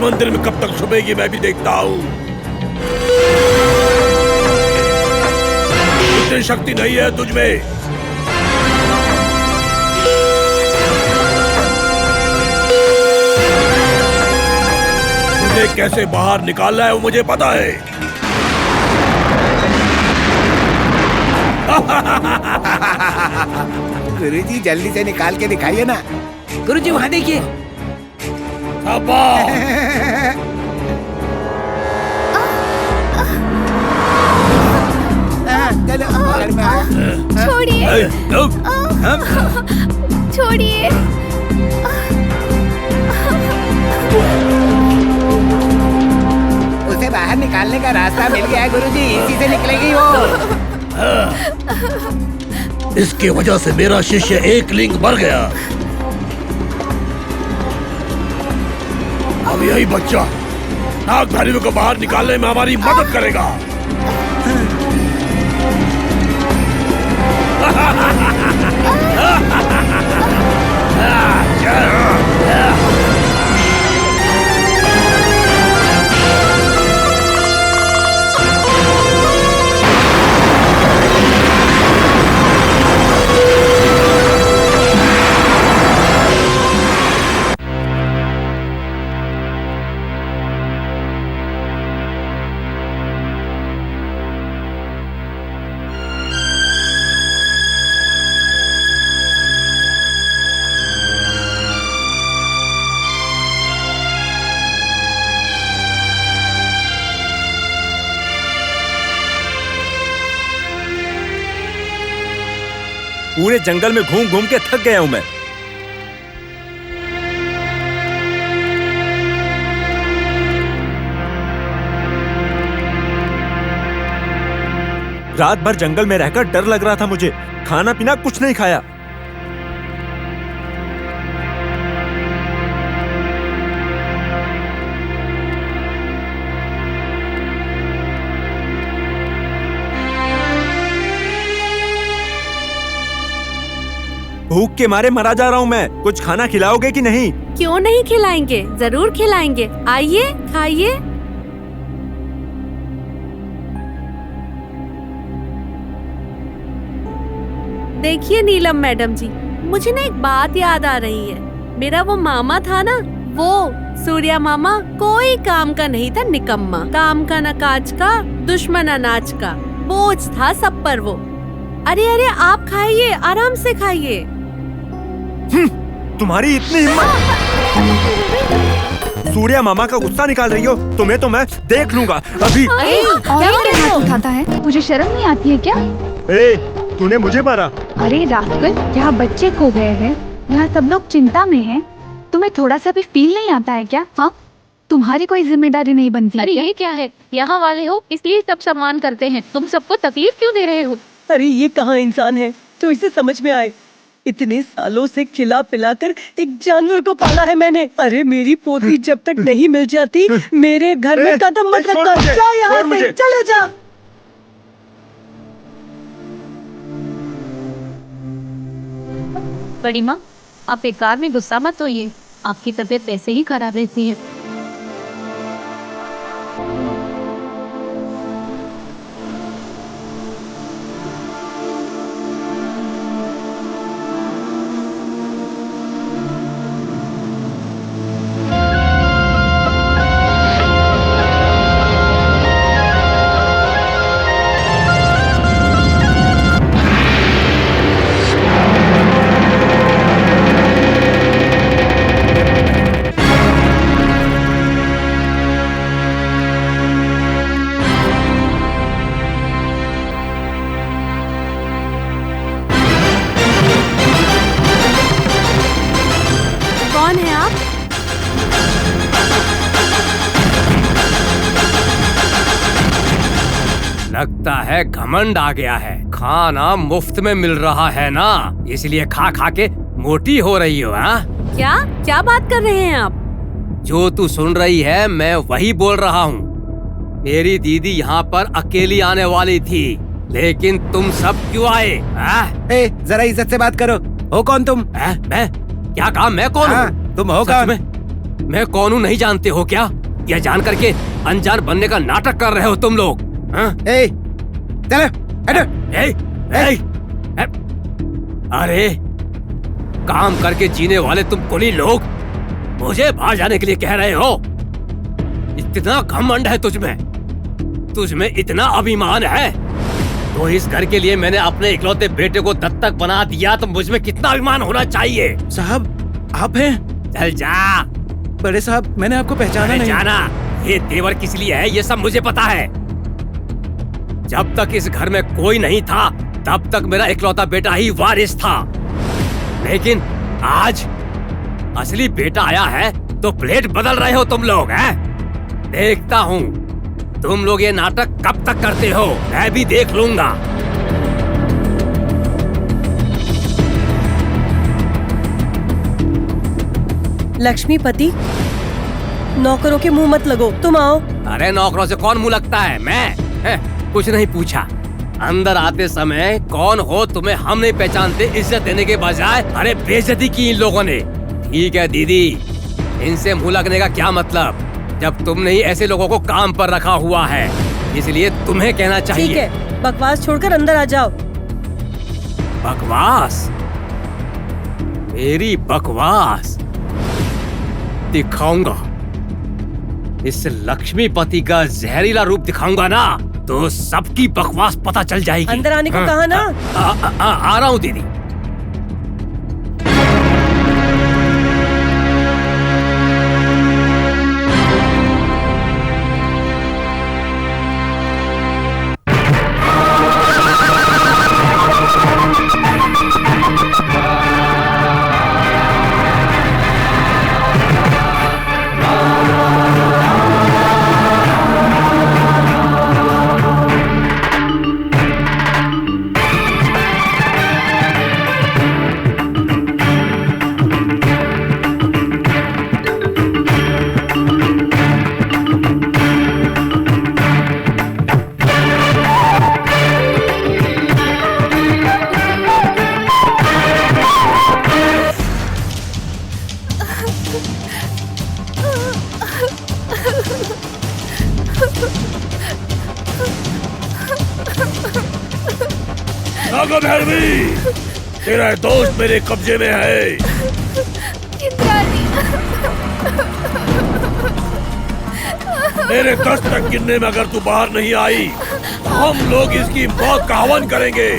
मंदिर में कब तक छुपेगी मैं भी देखता हूँ। इतनी शक्ति नहीं है तुझमें। तुझे कैसे बाहर निकालना है वो मुझे पता है। गुरुजी जल्दी से निकाल के दिखाइए ना। गुरुजी वहाँ देखिए। छोड़िए, छोड़िए। उसे बाहर निकालने का रास्ता मिल गया है गुरुजी, इसी से निकलेगी वो। इसकी वजह से मेरा शिष्य एक लिंग मर गया। अब यही बच्चा नागधारियों को बाहर निकालने में हमारी मदद करेगा। पूरे जंगल में घूम घूम के थक गया हूं मैं। रात भर जंगल में रहकर डर लग रहा था मुझे। खाना पीना कुछ नहीं खाया। भूख के मारे मरा जा रहा हूँ मैं। कुछ खाना खिलाओगे कि नहीं? क्यों नहीं खिलाएंगे, जरूर खिलाएंगे। आइए खाइए। देखिए नीलम मैडम जी, मुझे ना एक बात याद आ रही है। मेरा वो मामा था ना, वो सूर्या मामा, कोई काम का नहीं था, निकम्मा। काम का न काज का, दुश्मन अनाज का, बोझ था सब पर वो। अरे अरे आप खाइए, आराम से खाइए। तुम्हारी इतनी हिम्मत! सूर्या मामा का गुस्सा निकाल रही हो? तुम्हें तो मैं देख लूंगा अभी। क्या हाथ उठाता है? मुझे शर्म नहीं आती है क्या? तूने मुझे मारा। अरे रास्कल, यहाँ बच्चे खो गए हैं, यहाँ सब लोग चिंता में हैं। तुम्हें थोड़ा सा भी फील नहीं आता है क्या? हाँ, तुम्हारी कोई जिम्मेदारी नहीं बनती? अरे ये क्या है, यहाँ वाले हो इसलिए सब सम्मान करते हैं, तुम सबको तकलीफ क्यों दे रहे हो? अरे ये कहाँ इंसान है तो इसे समझ में आए। इतने सालों से खिला पिलाकर एक जानवर को पाला है मैंने। अरे मेरी पोती जब तक नहीं मिल जाती मेरे घर में कदम मत रखना। जा यहाँ से, चले जा। बड़ी माँ, आप बेकार में गुस्सा मत होइए, आपकी तबीयत वैसे ही खराब रहती है। लगता है घमंड आ गया है। खाना मुफ्त में मिल रहा है ना, इसलिए खा खा के मोटी हो रही हो। हाँ, क्या क्या बात कर रहे हैं आप? जो तू सुन रही है मैं वही बोल रहा हूँ। मेरी दीदी यहाँ पर अकेली आने वाली थी, लेकिन तुम सब क्यों आए? जरा इज्जत से बात करो। हो कौन तुम? मैं क्या कहा? मैं कौन हूँ? तुम हो कौन? मैं कौन हूँ नहीं जानते हो क्या? यह जान करके अनजान बनने का नाटक कर रहे हो तुम लोग। हाँ? चलो हटो। अरे काम करके जीने वाले तुम कुली लोग मुझे बाहर जाने के लिए कह रहे हो? इतना घमंड है तुझमें इतना अभिमान है? तो इस घर के लिए मैंने अपने इकलौते बेटे को दत्तक बना दिया, तो मुझमें कितना अभिमान होना चाहिए। साहब आप हैं? चल जा। बड़े साहब मैंने आपको पहचाना नहीं। जाना ये तेवर किस लिए है ये सब मुझे पता है। जब तक इस घर में कोई नहीं था तब तक मेरा इकलौता बेटा ही वारिस था, लेकिन आज असली बेटा आया है तो प्लेट बदल रहे हो तुम लोग। हैं? देखता हूँ तुम लोग ये नाटक कब तक करते हो, मैं भी देख लूंगा। लक्ष्मीपति, नौकरों के मुंह मत लगो, तुम आओ। अरे नौकरों से कौन मुंह लगता है? मैं कुछ नहीं पूछा। अंदर आते समय कौन हो तुम्हें हम नहीं पहचानते, इज्जत देने के बजाय अरे बेइज्जती की इन लोगों ने। ठीक है दीदी, इनसे मुंह लगने का क्या मतलब जब तुमने ही ऐसे लोगों को काम पर रखा हुआ है, इसलिए तुम्हें कहना चाहिए। ठीक है, बकवास छोड़कर अंदर आ जाओ। बकवास? मेरी बकवास दिखाऊंगा। इस लक्ष्मीपति का जहरीला रूप दिखाऊंगा ना तो सबकी बकवास पता चल जाएगी। अंदर आने को कहा ना। आ रहा हूँ दीदी। नागा भैरवी, तेरा दोस्त मेरे कब्जे में है। मेरे 10 तक गिनने में अगर तू बाहर नहीं आई तो हम लोग इसकी मौत का हवन करेंगे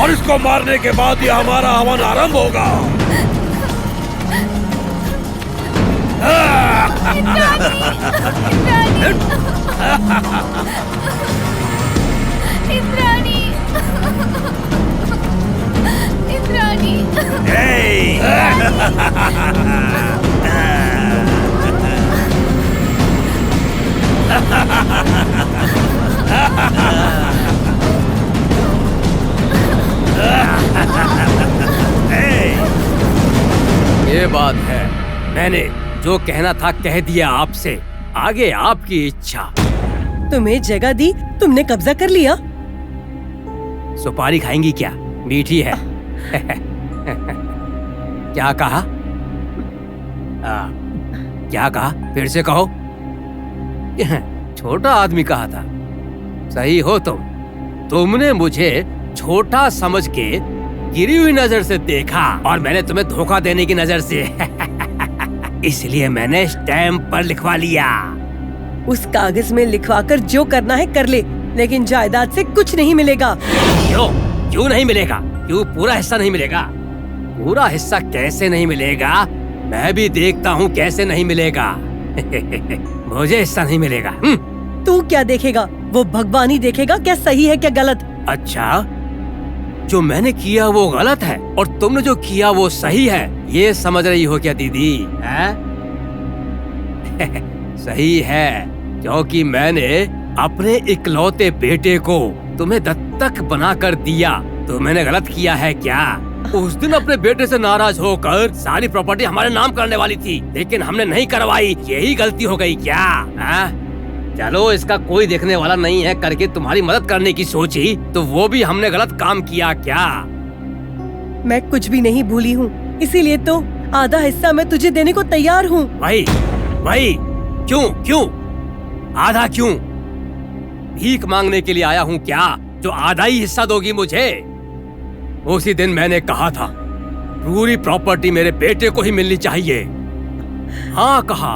और इसको मारने के बाद ही हमारा हवन आरंभ होगा। इंद्राणी, इंद्राणी। ये बात है, मैंने जो कहना था कह दिया आपसे, आगे आपकी इच्छा। तुम्हें जगह दी, तुमने कब्जा कर लिया। सुपारी खाएंगी क्या? मीठी है। क्या कहा? क्या कहा? फिर से कहो। छोटा आदमी कहा था। सही हो तुमने मुझे छोटा समझ के गिरी हुई नजर से देखा और मैंने तुम्हें धोखा देने की नजर से। इसलिए मैंने स्टैम्प पर लिखवा लिया। उस कागज में लिखवाकर जो करना है कर ले, लेकिन जायदाद से कुछ नहीं मिलेगा। क्यों नहीं मिलेगा? क्यों पूरा हिस्सा नहीं मिलेगा? पूरा हिस्सा कैसे नहीं मिलेगा? मैं भी देखता हूँ कैसे नहीं मिलेगा। मुझे हिस्सा नहीं मिलेगा। तू क्या देखेगा? वो भगवान ही देखेगा क्या सही है क्या गलत। अच्छा, जो मैंने किया वो गलत है और तुमने जो किया वो सही है, ये समझ रही हो क्या दीदी? सही है, क्योंकि मैंने अपने इकलौते बेटे को तुम्हें दत्तक बनाकर दिया। तो मैंने गलत किया है क्या? उस दिन अपने बेटे से नाराज होकर सारी प्रॉपर्टी हमारे नाम करने वाली थी, लेकिन हमने नहीं करवाई। यही गलती हो गई क्या? चलो, इसका कोई देखने वाला नहीं है करके तुम्हारी मदद करने की सोची तो वो भी हमने गलत काम किया क्या? मैं कुछ भी नहीं भूली हूँ, इसीलिए तो आधा हिस्सा मैं तुझे देने को तैयार हूँ। वही क्यों आधा क्यों? भीख मांगने के लिए आया हूँ क्या जो आधा ही हिस्सा दोगी मुझे? उसी दिन मैंने कहा था पूरी प्रॉपर्टी मेरे बेटे को ही मिलनी चाहिए। हाँ कहा।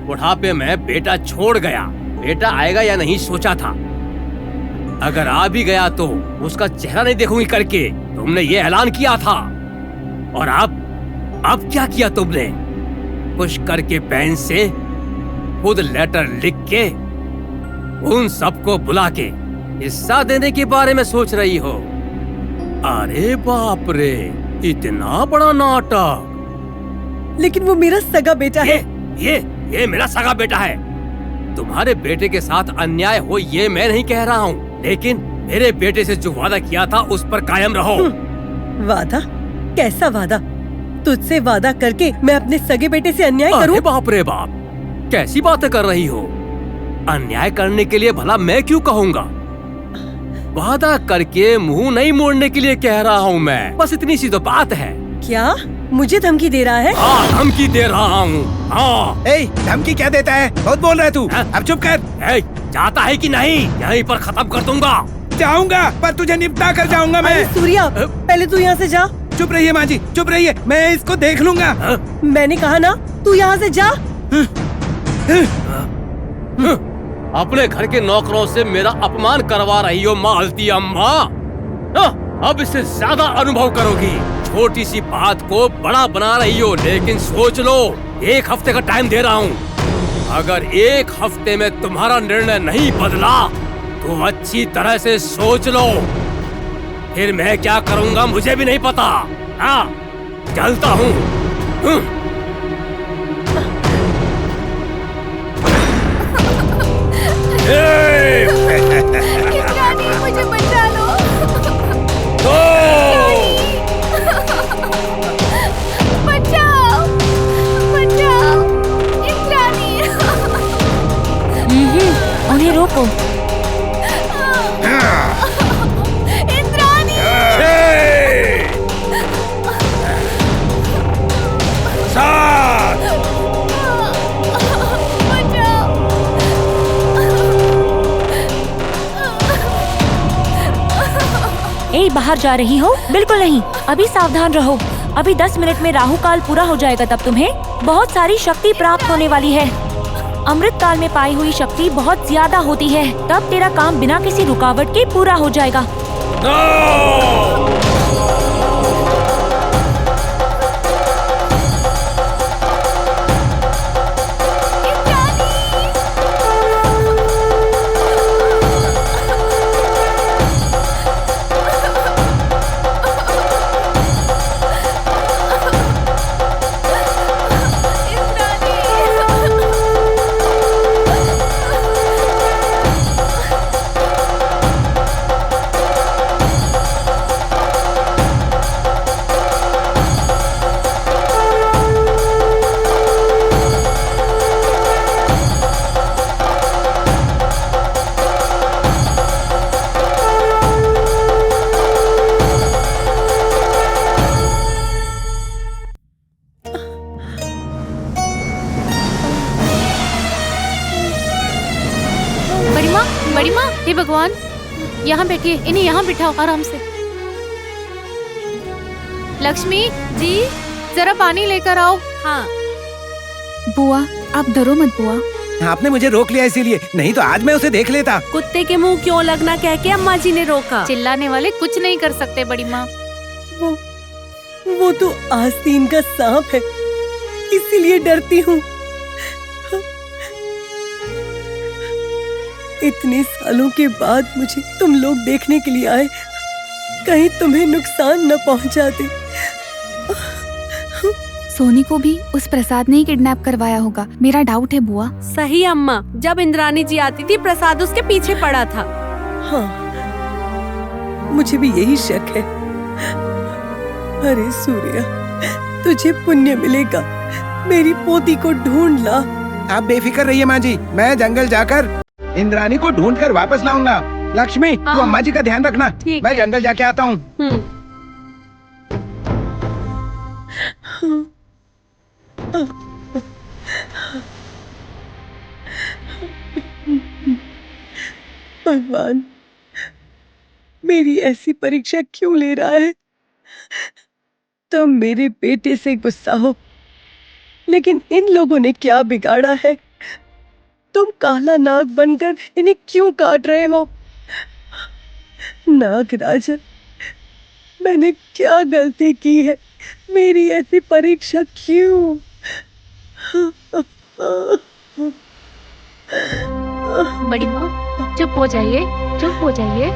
बुढ़ापे में बेटा छोड़ गया, बेटा आएगा या नहीं सोचा था। अगर आ भी गया तो उसका चेहरा नहीं देखूंगी करके तुमने ये ऐलान किया था। और अब क्या किया तुमने? कुछ करके पेन से खुद लेटर लिख के उन सबको बुला के हिस्सा देने के बारे में सोच रही हो। अरे बाप रे, इतना बड़ा नाटक। लेकिन वो मेरा सगा बेटा है। ये मेरा सगा बेटा है। तुम्हारे बेटे के साथ अन्याय हो ये मैं नहीं कह रहा हूँ, लेकिन मेरे बेटे से जो वादा किया था उस पर कायम रहो। वादा? कैसा वादा? तुझसे वादा करके मैं अपने सगे बेटे से अन्याय करूं? बाप रे बाप, कैसी बातें कर रही हो? अन्याय करने के लिए भला मैं क्यों कहूँगा? वादा करके मुंह नहीं मोड़ने के लिए कह रहा हूँ मैं, बस इतनी सी तो बात है। क्या मुझे धमकी दे रहा है? हाँ धमकी दे रहा हूँ। हाँ धमकी क्या देता है? बहुत बोल रहा है तू। अब चुप कर। चाहता है कि नहीं यहीं पर खत्म कर दूंगा। जाऊंगा पर तुझे निपटा कर जाऊंगा मैं। सूर्या पहले तू यहाँ से जा। चुप रहिए माँ जी, चुप रहिए, मैं इसको देख लूंगा। मैंने कहा ना तू यहाँ से जा। अपने घर के नौकरों से मेरा अपमान करवा रही हो मालती अम्मा। अब इससे ज्यादा अनुभव करोगी। छोटी सी बात को बड़ा बना रही हो, लेकिन सोच लो 1 हफ्ते का टाइम दे रहा हूँ। अगर 1 हफ्ते में तुम्हारा निर्णय नहीं बदला तो अच्छी तरह से सोच लो, फिर मैं क्या करूँगा मुझे भी नहीं पता। हाँ चलता हूँ। मुझे बचा लो। बचाओ, बचाओ, इंद्राणी। उन्हें रोको। इंद्राणी। ए बाहर जा रही हो? बिल्कुल नहीं, अभी सावधान रहो। अभी 10 मिनट में राहु काल पूरा हो जाएगा, तब तुम्हें बहुत सारी शक्ति प्राप्त होने वाली है। अमृत काल में पाई हुई शक्ति बहुत ज्यादा होती है, तब तेरा काम बिना किसी रुकावट के पूरा हो जाएगा। बड़ी माँ, हे भगवान, यहाँ बैठिए, इन्हें यहाँ बिठाओ आराम से। लक्ष्मी जी जरा पानी लेकर आओ। हाँ। बुआ आप डरो मत बुआ। आपने मुझे रोक लिया इसीलिए, नहीं तो आज मैं उसे देख लेता। कुत्ते के मुंह क्यों लगना कह के अम्मा जी ने रोका। चिल्लाने वाले कुछ नहीं कर सकते बड़ी माँ। वो तो आस्तीन का सांप है, इसीलिए डरती हूँ। इतने सालों के बाद मुझे तुम लोग देखने के लिए आए, कहीं तुम्हें नुकसान न पहुँचा दे। सोनी को भी उस प्रसाद ने ही किडनैप करवाया होगा, मेरा डाउट है बुआ। सही अम्मा, जब इंद्राणी जी आती थी प्रसाद उसके पीछे पड़ा था। हाँ, मुझे भी यही शक है। अरे सूर्या, तुझे पुण्य मिलेगा, मेरी पोती को ढूंढ ला। आप बेफिक्र रहिए माँ जी, मैं जंगल जाकर इंद्राणी को ढूंढ कर वापस लाऊंगा। लक्ष्मी तू अम्मा जी का ध्यान रखना, मैं जंगल जाके आता हूँ। भगवान, मेरी ऐसी परीक्षा क्यों ले रहा है? तुम मेरे बेटे से गुस्सा हो, लेकिन इन लोगों ने क्या बिगाड़ा है? तुम काला नाग बनकर इन्हें क्यों काट रहे हो? नागराजन, मैंने क्या गलती की है? मेरी ऐसी परीक्षा क्यों? बड़ी माँ, चुप हो जाइए, चुप हो जाइए।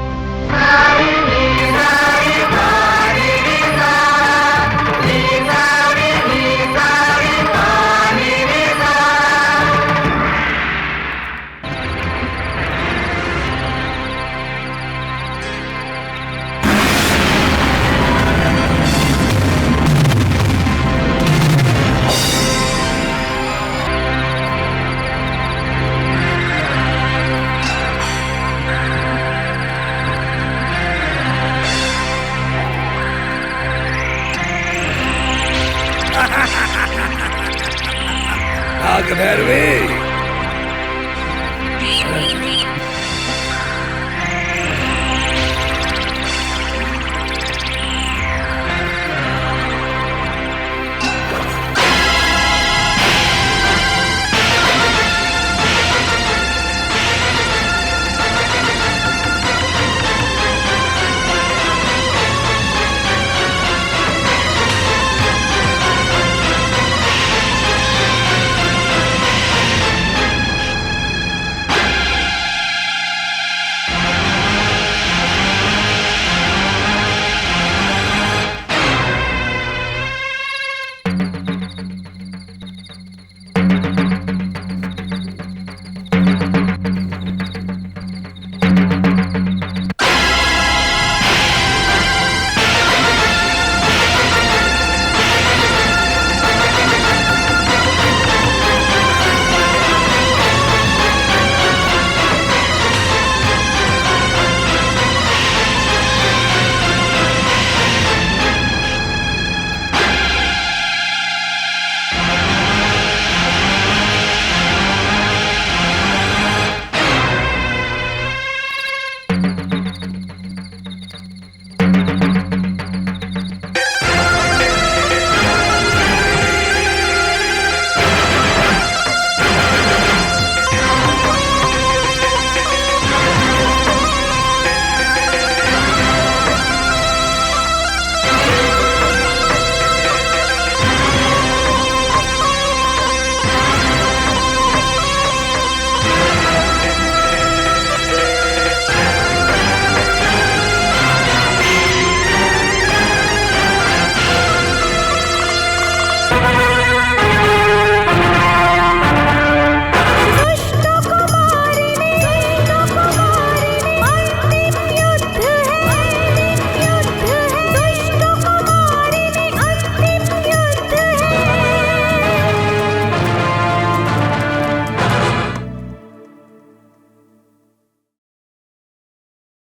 नाग भैरवी,